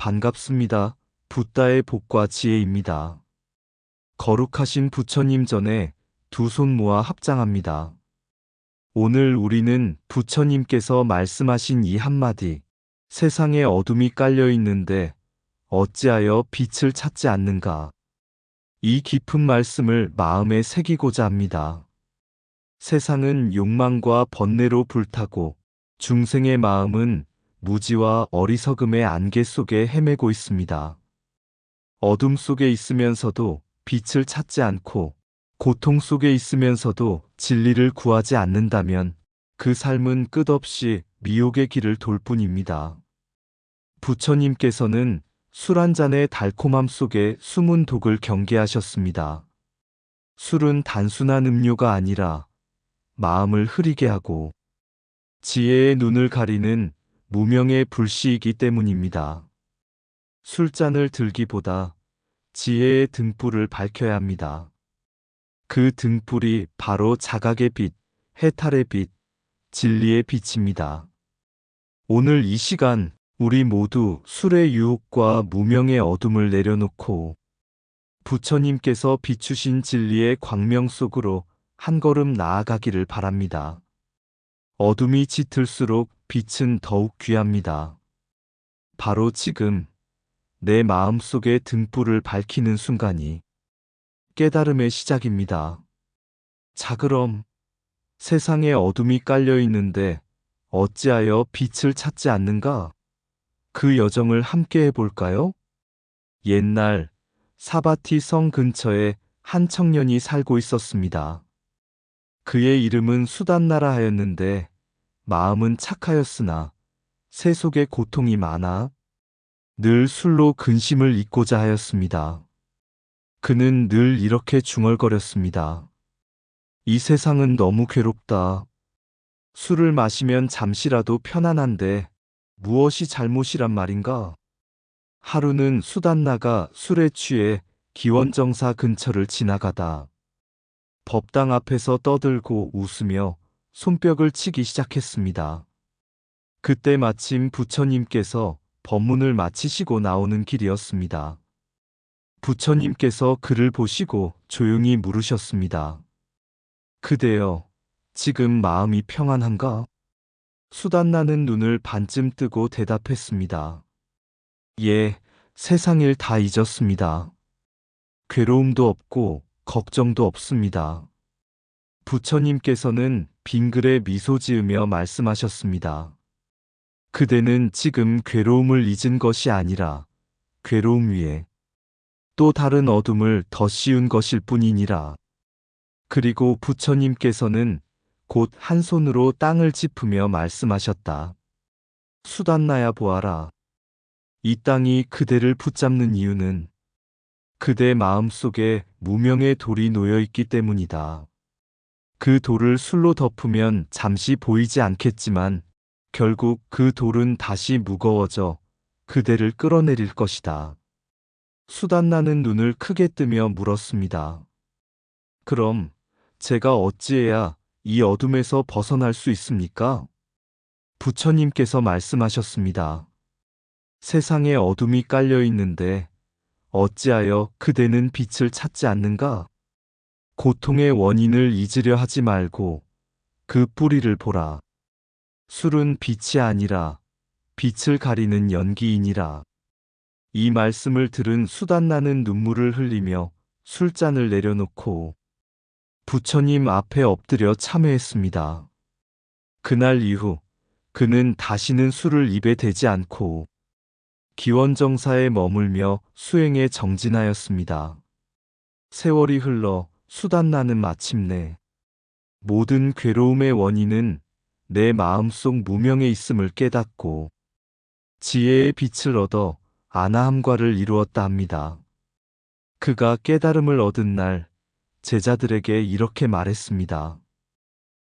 반갑습니다. 붓다의 복과 지혜입니다. 거룩하신 부처님 전에 두 손 모아 합장합니다. 오늘 우리는 부처님께서 말씀하신 이 한마디, 세상에 어둠이 깔려 있는데 어찌하여 빛을 찾지 않는가? 이 깊은 말씀을 마음에 새기고자 합니다. 세상은 욕망과 번뇌로 불타고 중생의 마음은 무지와 어리석음의 안개 속에 헤매고 있습니다. 어둠 속에 있으면서도 빛을 찾지 않고 고통 속에 있으면서도 진리를 구하지 않는다면 그 삶은 끝없이 미혹의 길을 돌 뿐입니다. 부처님께서는 술 한 잔의 달콤함 속에 숨은 독을 경계하셨습니다. 술은 단순한 음료가 아니라 마음을 흐리게 하고 지혜의 눈을 가리는 무명의 불씨이기 때문입니다. 술잔을 들기보다 지혜의 등불을 밝혀야 합니다. 그 등불이 바로 자각의 빛, 해탈의 빛, 진리의 빛입니다. 오늘 이 시간 우리 모두 술의 유혹과 무명의 어둠을 내려놓고 부처님께서 비추신 진리의 광명 속으로 한 걸음 나아가기를 바랍니다. 어둠이 짙을수록 빛은 더욱 귀합니다. 바로 지금 내 마음속의 등불을 밝히는 순간이 깨달음의 시작입니다. 자, 그럼 세상에 어둠이 깔려 있는데 어찌하여 빛을 찾지 않는가? 그 여정을 함께 해볼까요? 옛날 사바티 성 근처에 한 청년이 살고 있었습니다. 그의 이름은 수단나라 하였는데 마음은 착하였으나 세 속에 고통이 많아 늘 술로 근심을 잊고자 하였습니다. 그는 늘 이렇게 중얼거렸습니다. 이 세상은 너무 괴롭다. 술을 마시면 잠시라도 편안한데 무엇이 잘못이란 말인가? 하루는 수단나가 술에 취해 기원정사 근처를 지나가다 법당 앞에서 떠들고 웃으며 손뼉을 치기 시작했습니다. 그때 마침 부처님께서 법문을 마치시고 나오는 길이었습니다. 부처님께서 그를 보시고 조용히 물으셨습니다. 그대여, 지금 마음이 평안한가? 수단나는 눈을 반쯤 뜨고 대답했습니다. 예, 세상일 다 잊었습니다. 괴로움도 없고 걱정도 없습니다. 부처님께서는 빙글에 미소 지으며 말씀하셨습니다. 그대는 지금 괴로움을 잊은 것이 아니라 괴로움 위에 또 다른 어둠을 더 씌운 것일 뿐이니라. 그리고 부처님께서는 곧 한 손으로 땅을 짚으며 말씀하셨다. 수단나야, 보아라. 이 땅이 그대를 붙잡는 이유는 그대 마음속에 무명의 돌이 놓여 있기 때문이다. 그 돌을 술로 덮으면 잠시 보이지 않겠지만 결국 그 돌은 다시 무거워져 그대를 끌어내릴 것이다. 수단나는 눈을 크게 뜨며 물었습니다. 그럼 제가 어찌해야 이 어둠에서 벗어날 수 있습니까? 부처님께서 말씀하셨습니다. 세상에 어둠이 깔려 있는데 어찌하여 그대는 빛을 찾지 않는가? 고통의 원인을 잊으려 하지 말고 그 뿌리를 보라. 술은 빛이 아니라 빛을 가리는 연기이니라. 이 말씀을 들은 수단나는 눈물을 흘리며 술잔을 내려놓고 부처님 앞에 엎드려 참회했습니다. 그날 이후 그는 다시는 술을 입에 대지 않고 기원정사에 머물며 수행에 정진하였습니다. 세월이 흘러 수단나는 마침내 모든 괴로움의 원인은 내 마음속 무명에 있음을 깨닫고 지혜의 빛을 얻어 아나함과를 이루었다 합니다. 그가 깨달음을 얻은 날 제자들에게 이렇게 말했습니다.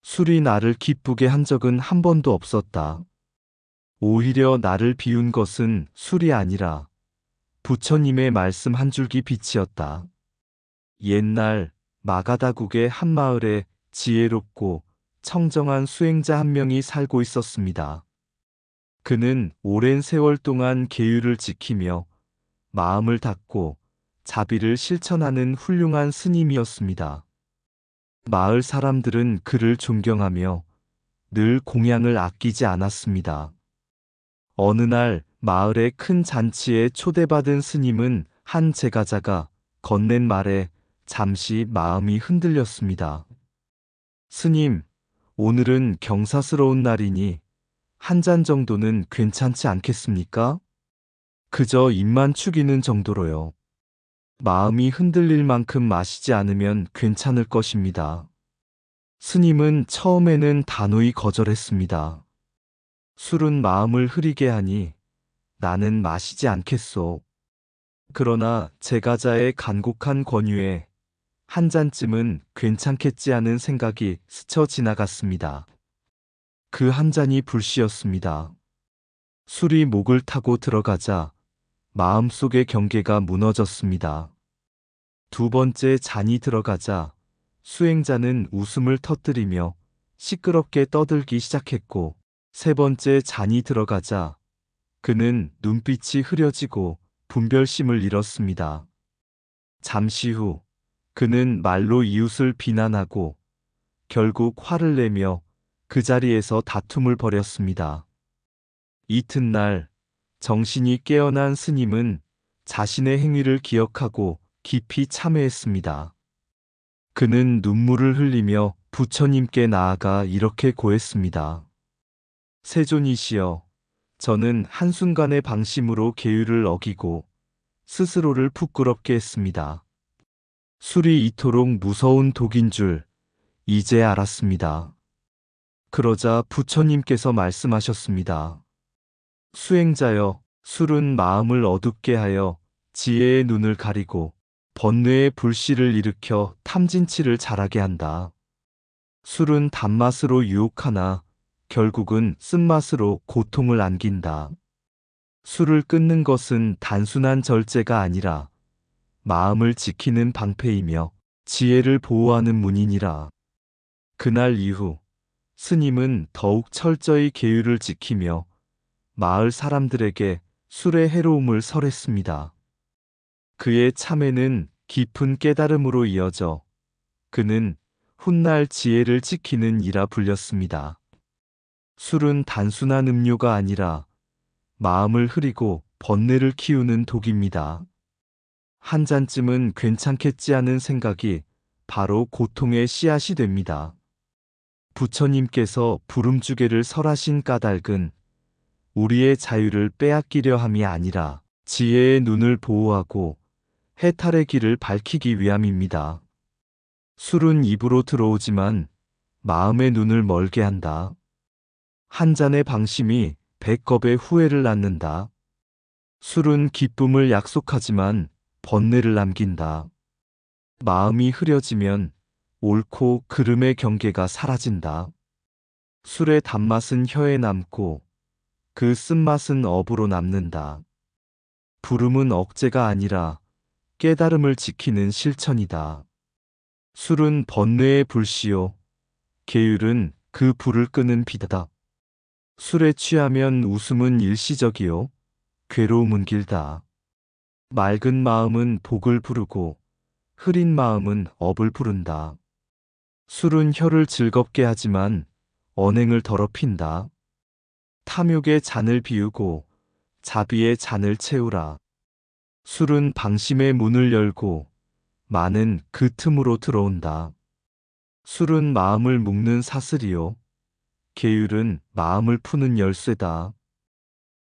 술이 나를 기쁘게 한 적은 한 번도 없었다. 오히려 나를 비운 것은 술이 아니라 부처님의 말씀 한 줄기 빛이었다. 옛날 마가다국의 한 마을에 지혜롭고 청정한 수행자 한 명이 살고 있었습니다. 그는 오랜 세월 동안 계율을 지키며 마음을 닫고 자비를 실천하는 훌륭한 스님이었습니다. 마을 사람들은 그를 존경하며 늘 공양을 아끼지 않았습니다. 어느 날 마을의 큰 잔치에 초대받은 스님은 한 제가자가 건넨 말에 잠시 마음이 흔들렸습니다. 스님, 오늘은 경사스러운 날이니 한 잔 정도는 괜찮지 않겠습니까? 그저 입만 축이는 정도로요. 마음이 흔들릴 만큼 마시지 않으면 괜찮을 것입니다. 스님은 처음에는 단호히 거절했습니다. 술은 마음을 흐리게 하니 나는 마시지 않겠소. 그러나 제가자의 간곡한 권유에 한 잔쯤은 괜찮겠지 하는 생각이 스쳐 지나갔습니다. 그 한 잔이 불씨였습니다. 술이 목을 타고 들어가자 마음속의 경계가 무너졌습니다. 두 번째 잔이 들어가자 수행자는 웃음을 터뜨리며 시끄럽게 떠들기 시작했고, 세 번째 잔이 들어가자 그는 눈빛이 흐려지고 분별심을 잃었습니다. 잠시 후 그는 말로 이웃을 비난하고 결국 화를 내며 그 자리에서 다툼을 벌였습니다. 이튿날 정신이 깨어난 스님은 자신의 행위를 기억하고 깊이 참회했습니다. 그는 눈물을 흘리며 부처님께 나아가 이렇게 고했습니다. 세존이시여, 저는 한순간의 방심으로 계율을 어기고 스스로를 부끄럽게 했습니다. 술이 이토록 무서운 독인 줄 이제 알았습니다. 그러자 부처님께서 말씀하셨습니다. 수행자여, 술은 마음을 어둡게 하여 지혜의 눈을 가리고 번뇌의 불씨를 일으켜 탐진치를 자라게 한다. 술은 단맛으로 유혹하나 결국은 쓴맛으로 고통을 안긴다. 술을 끊는 것은 단순한 절제가 아니라 마음을 지키는 방패이며 지혜를 보호하는 문이니라. 그날 이후 스님은 더욱 철저히 계율을 지키며 마을 사람들에게 술의 해로움을 설했습니다. 그의 참회는 깊은 깨달음으로 이어져 그는 훗날 지혜를 지키는 이라 불렸습니다. 술은 단순한 음료가 아니라 마음을 흐리고 번뇌를 키우는 독입니다. 한 잔쯤은 괜찮겠지 하는 생각이 바로 고통의 씨앗이 됩니다. 부처님께서 부름주개를 설하신 까닭은 우리의 자유를 빼앗기려 함이 아니라 지혜의 눈을 보호하고 해탈의 길을 밝히기 위함입니다. 술은 입으로 들어오지만 마음의 눈을 멀게 한다. 한 잔의 방심이 100겁의 후회를 낳는다. 술은 기쁨을 약속하지만 번뇌를 남긴다. 마음이 흐려지면 옳고 그름의 경계가 사라진다. 술의 단맛은 혀에 남고 그 쓴맛은 업으로 남는다. 부름은 억제가 아니라 깨달음을 지키는 실천이다. 술은 번뇌의 불씨요, 계율은 그 불을 끄는 비다. 술에 취하면 웃음은 일시적이요, 괴로움은 길다. 맑은 마음은 복을 부르고 흐린 마음은 업을 부른다. 술은 혀를 즐겁게 하지만 언행을 더럽힌다. 탐욕의 잔을 비우고 자비의 잔을 채우라. 술은 방심의 문을 열고 많은 그 틈으로 들어온다. 술은 마음을 묶는 사슬이요, 계율은 마음을 푸는 열쇠다.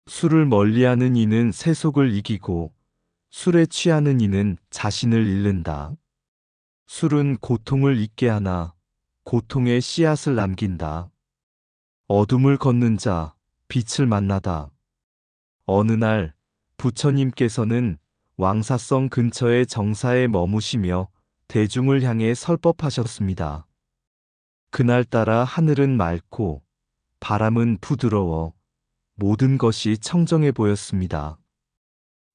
술을 멀리하는 이는 세속을 이기고 술에 취하는 이는 자신을 잃는다. 술은 고통을 잊게 하나 고통의 씨앗을 남긴다. 어둠을 걷는 자 빛을 만나다. 어느 날 부처님께서는 왕사성 근처의 정사에 머무시며 대중을 향해 설법하셨습니다. 그날따라 하늘은 맑고 바람은 부드러워 모든 것이 청정해 보였습니다.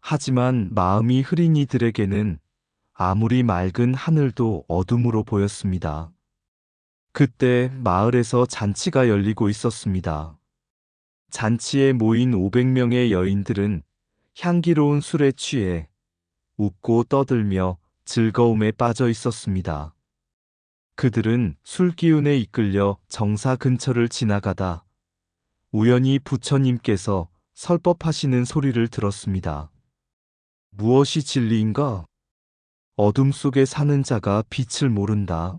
하지만 마음이 흐린 이들에게는 아무리 맑은 하늘도 어둠으로 보였습니다. 그때 마을에서 잔치가 열리고 있었습니다. 잔치에 모인 500명의 여인들은 향기로운 술에 취해 웃고 떠들며 즐거움에 빠져 있었습니다. 그들은 술 기운에 이끌려 정사 근처를 지나가다 우연히 부처님께서 설법하시는 소리를 들었습니다. 무엇이 진리인가? 어둠 속에 사는 자가 빛을 모른다.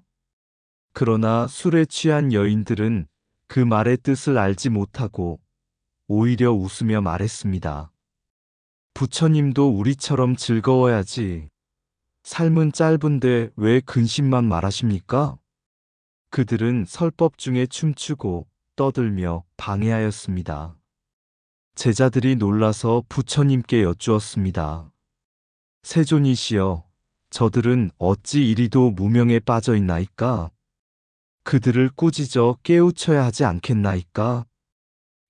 그러나 술에 취한 여인들은 그 말의 뜻을 알지 못하고 오히려 웃으며 말했습니다. 부처님도 우리처럼 즐거워야지. 삶은 짧은데 왜 근심만 말하십니까? 그들은 설법 중에 춤추고 떠들며 방해하였습니다. 제자들이 놀라서 부처님께 여쭈었습니다. 세존이시여, 저들은 어찌 이리도 무명에 빠져 있나이까? 그들을 꾸짖어 깨우쳐야 하지 않겠나이까?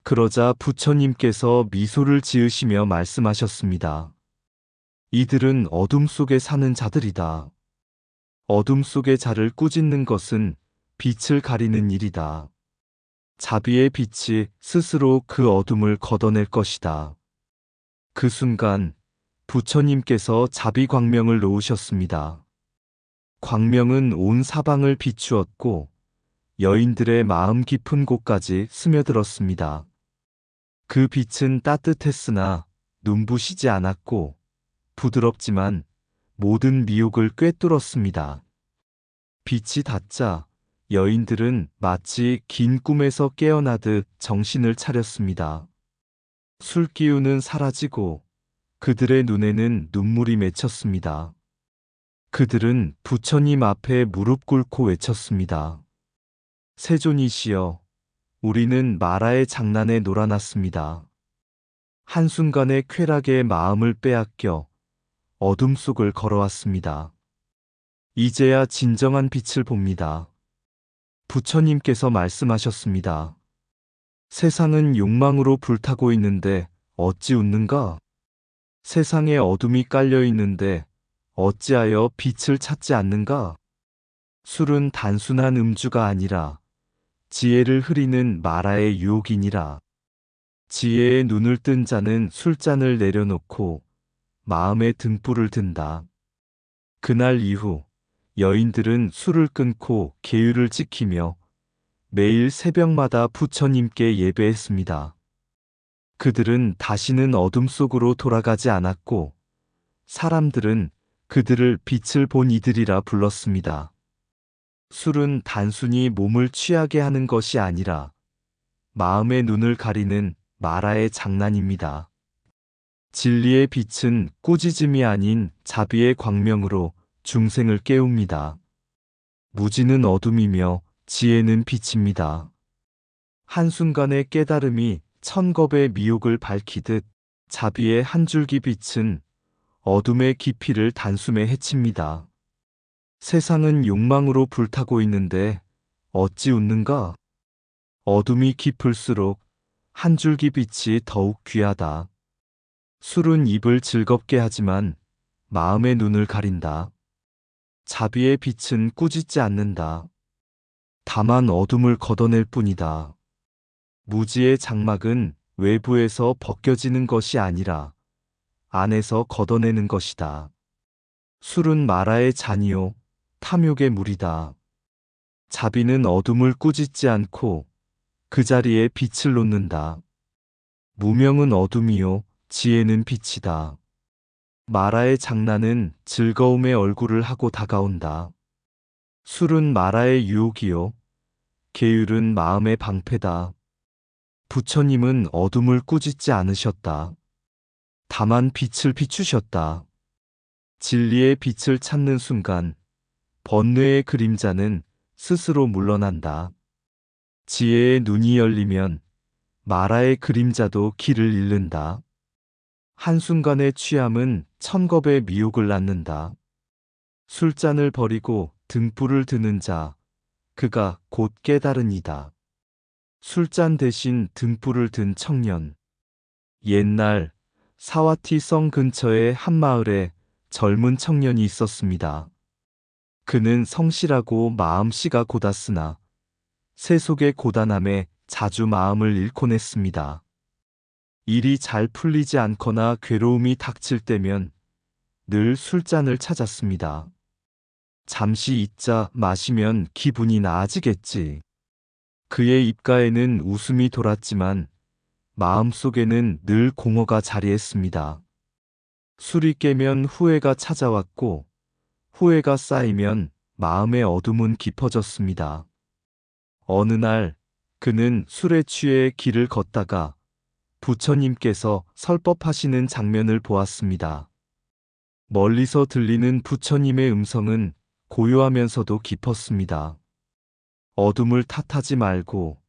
그러자 부처님께서 미소를 지으시며 말씀하셨습니다. 이들은 어둠 속에 사는 자들이다. 어둠 속의 자를 꾸짖는 것은 빛을 가리는 일이다. 자비의 빛이 스스로 그 어둠을 걷어낼 것이다. 그 순간 부처님께서 자비 광명을 놓으셨습니다. 광명은 온 사방을 비추었고 여인들의 마음 깊은 곳까지 스며들었습니다. 그 빛은 따뜻했으나 눈부시지 않았고 부드럽지만 모든 미혹을 꿰뚫었습니다. 빛이 닿자 여인들은 마치 긴 꿈에서 깨어나듯 정신을 차렸습니다. 술 기운은 사라지고 그들의 눈에는 눈물이 맺혔습니다. 그들은 부처님 앞에 무릎 꿇고 외쳤습니다. 세존이시여, 우리는 마라의 장난에 놀아났습니다. 한순간의 쾌락에 마음을 빼앗겨 어둠 속을 걸어왔습니다. 이제야 진정한 빛을 봅니다. 부처님께서 말씀하셨습니다. 세상은 욕망으로 불타고 있는데 어찌 웃는가? 세상에 어둠이 깔려 있는데 어찌하여 빛을 찾지 않는가? 술은 단순한 음주가 아니라 지혜를 흐리는 마라의 유혹이니라. 지혜의 눈을 뜬 자는 술잔을 내려놓고 마음에 등불을 든다. 그날 이후 여인들은 술을 끊고 계율을 지키며 매일 새벽마다 부처님께 예배했습니다. 그들은 다시는 어둠 속으로 돌아가지 않았고 사람들은 그들을 빛을 본 이들이라 불렀습니다. 술은 단순히 몸을 취하게 하는 것이 아니라 마음의 눈을 가리는 마라의 장난입니다. 진리의 빛은 꾸짖음이 아닌 자비의 광명으로 중생을 깨웁니다. 무지는 어둠이며 지혜는 빛입니다. 한순간의 깨달음이 천겁의 미혹을 밝히듯 자비의 한 줄기 빛은 어둠의 깊이를 단숨에 헤칩니다. 세상은 욕망으로 불타고 있는데 어찌 웃는가? 어둠이 깊을수록 한 줄기 빛이 더욱 귀하다. 술은 입을 즐겁게 하지만 마음의 눈을 가린다. 자비의 빛은 꾸짖지 않는다. 다만 어둠을 걷어낼 뿐이다. 무지의 장막은 외부에서 벗겨지는 것이 아니라 안에서 걷어내는 것이다. 술은 마라의 잔이요 탐욕의 물이다. 자비는 어둠을 꾸짖지 않고 그 자리에 빛을 놓는다. 무명은 어둠이요 지혜는 빛이다. 마라의 장난은 즐거움의 얼굴을 하고 다가온다. 술은 마라의 유혹이요 계율은 마음의 방패다. 부처님은 어둠을 꾸짖지 않으셨다. 다만 빛을 비추셨다. 진리의 빛을 찾는 순간 번뇌의 그림자는 스스로 물러난다. 지혜의 눈이 열리면 마라의 그림자도 길을 잃는다. 한순간의 취함은 천겁의 미혹을 낳는다. 술잔을 버리고 등불을 드는 자, 그가 곧 깨달은 이다. 술잔 대신 등불을 든 청년. 옛날 사와티 성 근처의 한 마을에 젊은 청년이 있었습니다. 그는 성실하고 마음씨가 고닿으나 세속의 고단함에 자주 마음을 잃곤 했습니다. 일이 잘 풀리지 않거나 괴로움이 닥칠 때면 늘 술잔을 찾았습니다. 잠시 있자 마시면 기분이 나아지겠지. 그의 입가에는 웃음이 돌았지만 마음속에는 늘 공허가 자리했습니다. 술이 깨면 후회가 찾아왔고 후회가 쌓이면 마음의 어둠은 깊어졌습니다. 어느 날 그는 술에 취해 길을 걷다가 부처님께서 설법하시는 장면을 보았습니다. 멀리서 들리는 부처님의 음성은 고요하면서도 깊었습니다. 어둠을 탓하지 말고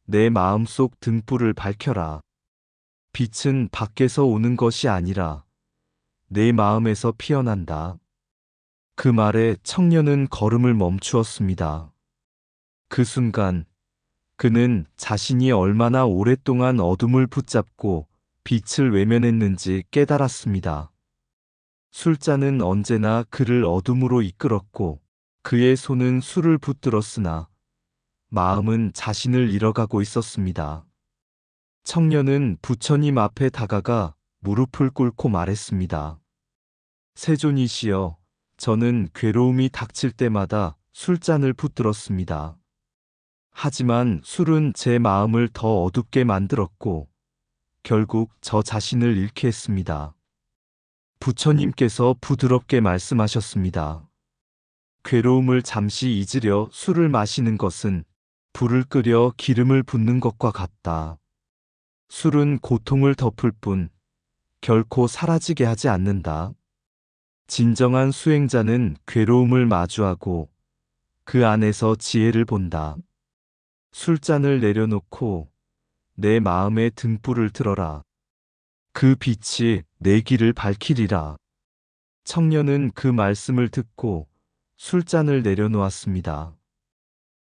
내 마음속 등불을 밝혀라. 빛은 밖에서 오는 것이 아니라 내 마음에서 피어난다. 그 말에 청년은 걸음을 멈추었습니다. 그 순간 그는 자신이 얼마나 오랫동안 어둠을 붙잡고 빛을 외면했는지 깨달았습니다. 술잔은 언제나 그를 어둠으로 이끌었고 그의 손은 술을 붙들었으나 마음은 자신을 잃어가고 있었습니다. 청년은 부처님 앞에 다가가 무릎을 꿇고 말했습니다. 세존이시여, 저는 괴로움이 닥칠 때마다 술잔을 붙들었습니다. 하지만 술은 제 마음을 더 어둡게 만들었고 결국 저 자신을 잃게 했습니다. 부처님께서 부드럽게 말씀하셨습니다. 괴로움을 잠시 잊으려 술을 마시는 것은 불을 끄려 기름을 붓는 것과 같다. 술은 고통을 덮을 뿐 결코 사라지게 하지 않는다. 진정한 수행자는 괴로움을 마주하고 그 안에서 지혜를 본다. 술잔을 내려놓고 내 마음의 등불을 들어라. 그 빛이 내 길을 밝히리라. 청년은 그 말씀을 듣고 술잔을 내려놓았습니다.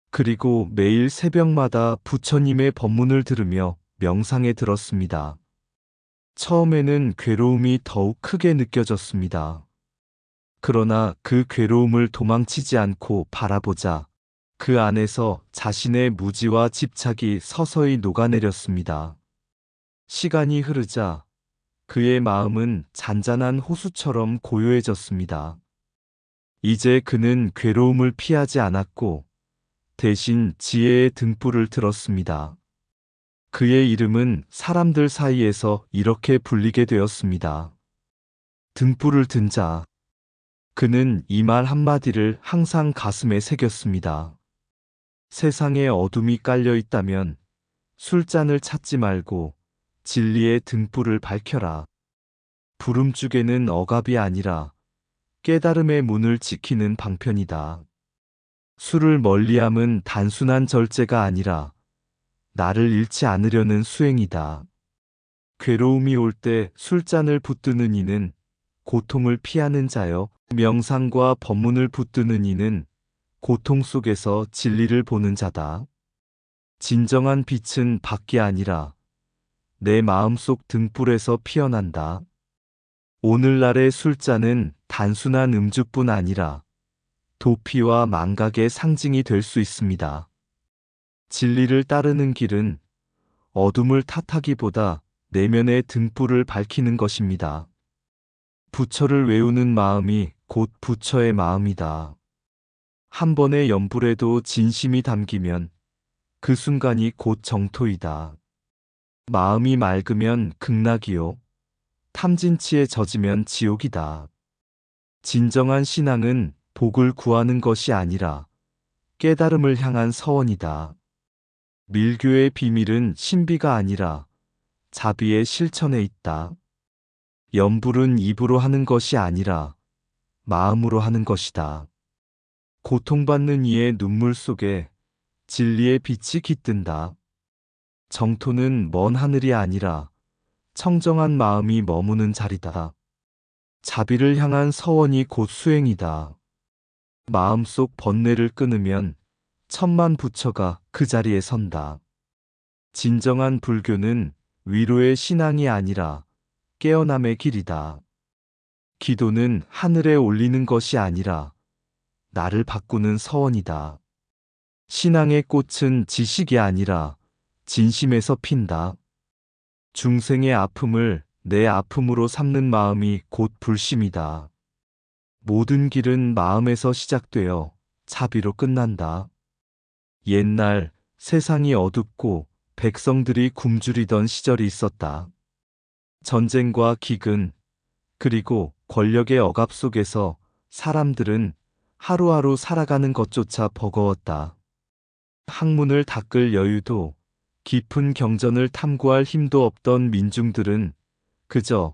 그리고 매일 새벽마다 부처님의 법문을 들으며 명상에 들었습니다. 처음에는 괴로움이 더욱 크게 느껴졌습니다. 그러나 그 괴로움을 도망치지 않고 바라보자 그 안에서 자신의 무지와 집착이 서서히 녹아내렸습니다. 시간이 흐르자 그의 마음은 잔잔한 호수처럼 고요해졌습니다. 이제 그는 괴로움을 피하지 않았고 대신 지혜의 등불을 들었습니다. 그의 이름은 사람들 사이에서 이렇게 불리게 되었습니다. 등불을 든 자. 그는 이 말 한마디를 항상 가슴에 새겼습니다. 세상에 어둠이 깔려 있다면 술잔을 찾지 말고 진리의 등불을 밝혀라. 부름죽에는 억압이 아니라 깨달음의 문을 지키는 방편이다. 술을 멀리함은 단순한 절제가 아니라 나를 잃지 않으려는 수행이다. 괴로움이 올 때 술잔을 붙드는 이는 고통을 피하는 자여, 명상과 법문을 붙드는 이는 고통 속에서 진리를 보는 자다. 진정한 빛은 밖이 아니라 내 마음속 등불에서 피어난다. 오늘날의 술잔은 단순한 음주뿐 아니라 도피와 망각의 상징이 될 수 있습니다. 진리를 따르는 길은 어둠을 탓하기보다 내면의 등불을 밝히는 것입니다. 부처를 외우는 마음이 곧 부처의 마음이다. 한 번의 염불에도 진심이 담기면 그 순간이 곧 정토이다. 마음이 맑으면 극락이요, 탐진치에 젖으면 지옥이다. 진정한 신앙은 복을 구하는 것이 아니라 깨달음을 향한 서원이다. 밀교의 비밀은 신비가 아니라 자비의 실천에 있다. 염불은 입으로 하는 것이 아니라 마음으로 하는 것이다. 고통받는 이의 눈물 속에 진리의 빛이 깃든다. 정토는 먼 하늘이 아니라 청정한 마음이 머무는 자리다. 자비를 향한 서원이 곧 수행이다. 마음속 번뇌를 끊으면 천만 부처가 그 자리에 선다. 진정한 불교는 위로의 신앙이 아니라 깨어남의 길이다. 기도는 하늘에 올리는 것이 아니라 나를 바꾸는 서원이다. 신앙의 꽃은 지식이 아니라 진심에서 핀다. 중생의 아픔을 내 아픔으로 삼는 마음이 곧 불심이다. 모든 길은 마음에서 시작되어 자비로 끝난다. 옛날 세상이 어둡고 백성들이 굶주리던 시절이 있었다. 전쟁과 기근, 그리고 권력의 억압 속에서 사람들은 하루하루 살아가는 것조차 버거웠다. 학문을 닦을 여유도, 깊은 경전을 탐구할 힘도 없던 민중들은 그저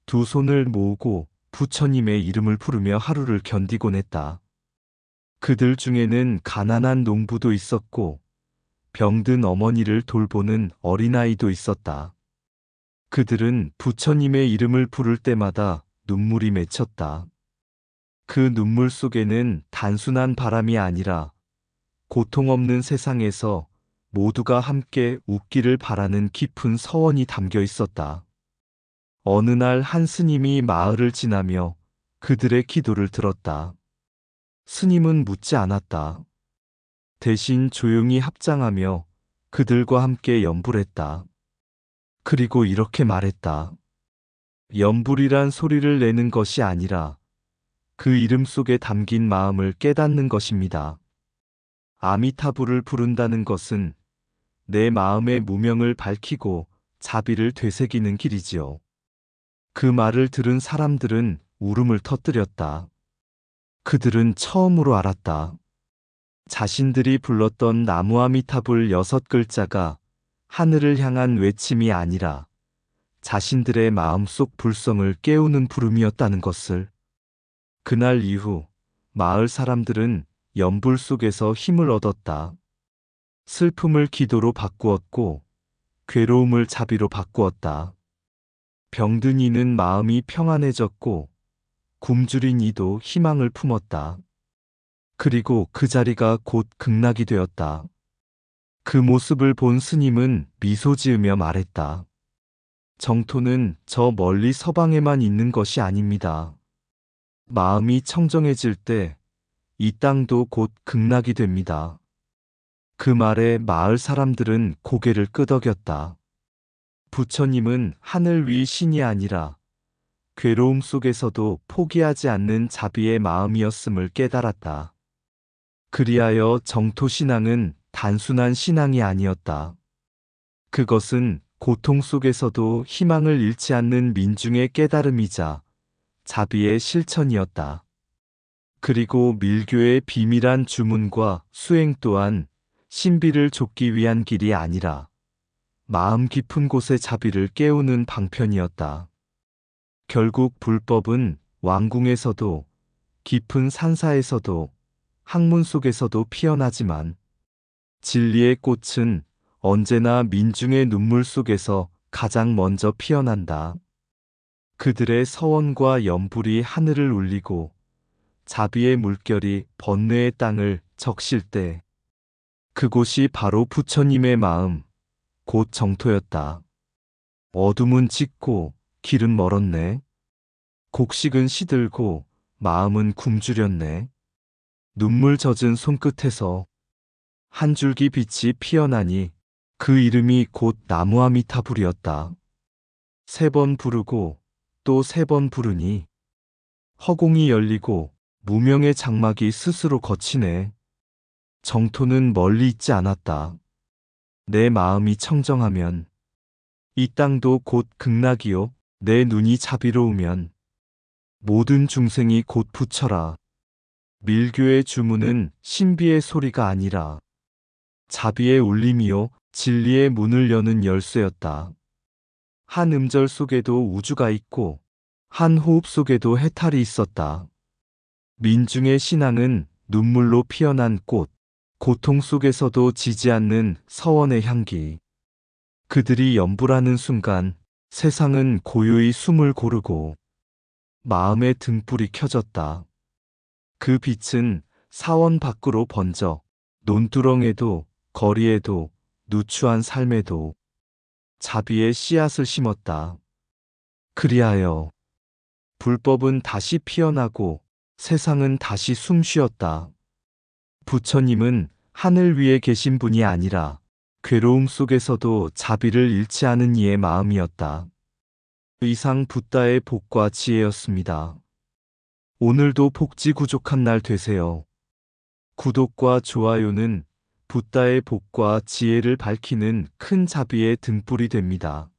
두 손을 모으고 부처님의 이름을 부르며 하루를 견디곤 했다. 그들 중에는 가난한 농부도 있었고 병든 어머니를 돌보는 어린아이도 있었다. 그들은 부처님의 이름을 부를 때마다 눈물이 맺혔다. 그 눈물 속에는 단순한 바람이 아니라 고통 없는 세상에서 모두가 함께 웃기를 바라는 깊은 서원이 담겨 있었다. 어느 날 한 스님이 마을을 지나며 그들의 기도를 들었다. 스님은 묻지 않았다. 대신 조용히 합장하며 그들과 함께 연불했다. 그리고 이렇게 말했다. 연불이란 소리를 내는 것이 아니라 그 이름 속에 담긴 마음을 깨닫는 것입니다. 아미타불을 부른다는 것은 내 마음의 무명을 밝히고 자비를 되새기는 길이지요. 그 말을 들은 사람들은 울음을 터뜨렸다. 그들은 처음으로 알았다. 자신들이 불렀던 나무아미타불 6글자가 하늘을 향한 외침이 아니라 자신들의 마음속 불성을 깨우는 부름이었다는 것을. 그날 이후 마을 사람들은 연불 속에서 힘을 얻었다. 슬픔을 기도로 바꾸었고 괴로움을 자비로 바꾸었다. 병든 이는 마음이 평안해졌고 굶주린 이도 희망을 품었다. 그리고 그 자리가 곧 극락이 되었다. 그 모습을 본 스님은 미소 지으며 말했다. 정토는 저 멀리 서방에만 있는 것이 아닙니다. 마음이 청정해질 때 이 땅도 곧 극락이 됩니다. 그 말에 마을 사람들은 고개를 끄덕였다. 부처님은 하늘 위 신이 아니라 괴로움 속에서도 포기하지 않는 자비의 마음이었음을 깨달았다. 그리하여 정토신앙은 단순한 신앙이 아니었다. 그것은 고통 속에서도 희망을 잃지 않는 민중의 깨달음이자 자비의 실천이었다. 그리고 밀교의 비밀한 주문과 수행 또한 신비를 좇기 위한 길이 아니라 마음 깊은 곳의 자비를 깨우는 방편이었다. 결국 불법은 왕궁에서도 깊은 산사에서도 학문 속에서도 피어나지만 진리의 꽃은 언제나 민중의 눈물 속에서 가장 먼저 피어난다. 그들의 서원과 연불이 하늘을 울리고 자비의 물결이 번뇌의 땅을 적실 때 그곳이 바로 부처님의 마음, 곧 정토였다. 어둠은 짙고 길은 멀었네. 곡식은 시들고 마음은 굶주렸네. 눈물 젖은 손끝에서 한 줄기 빛이 피어나니 그 이름이 곧 나무아미타불이었다. 3번 부르고 또 3번 부르니 허공이 열리고 무명의 장막이 스스로 걷히네. 정토는 멀리 있지 않았다. 내 마음이 청정하면 이 땅도 곧 극락이요. 내 눈이 자비로우면 모든 중생이 곧 부처라. 밀교의 주문은 신비의 소리가 아니라 자비의 울림이요. 진리의 문을 여는 열쇠였다. 한 음절 속에도 우주가 있고 한 호흡 속에도 해탈이 있었다. 민중의 신앙은 눈물로 피어난 꽃, 고통 속에서도 지지 않는 서원의 향기. 그들이 연불하는 순간 세상은 고요히 숨을 고르고 마음의 등불이 켜졌다. 그 빛은 사원 밖으로 번져 논두렁에도 거리에도 누추한 삶에도 자비의 씨앗을 심었다. 그리하여 불법은 다시 피어나고 세상은 다시 숨쉬었다. 부처님은 하늘 위에 계신 분이 아니라 괴로움 속에서도 자비를 잃지 않은 이의 마음이었다. 이상 붓다의 복과 지혜였습니다. 오늘도 복지구족한 날 되세요. 구독과 좋아요는 붓다의 복과 지혜를 밝히는 큰 자비의 등불이 됩니다.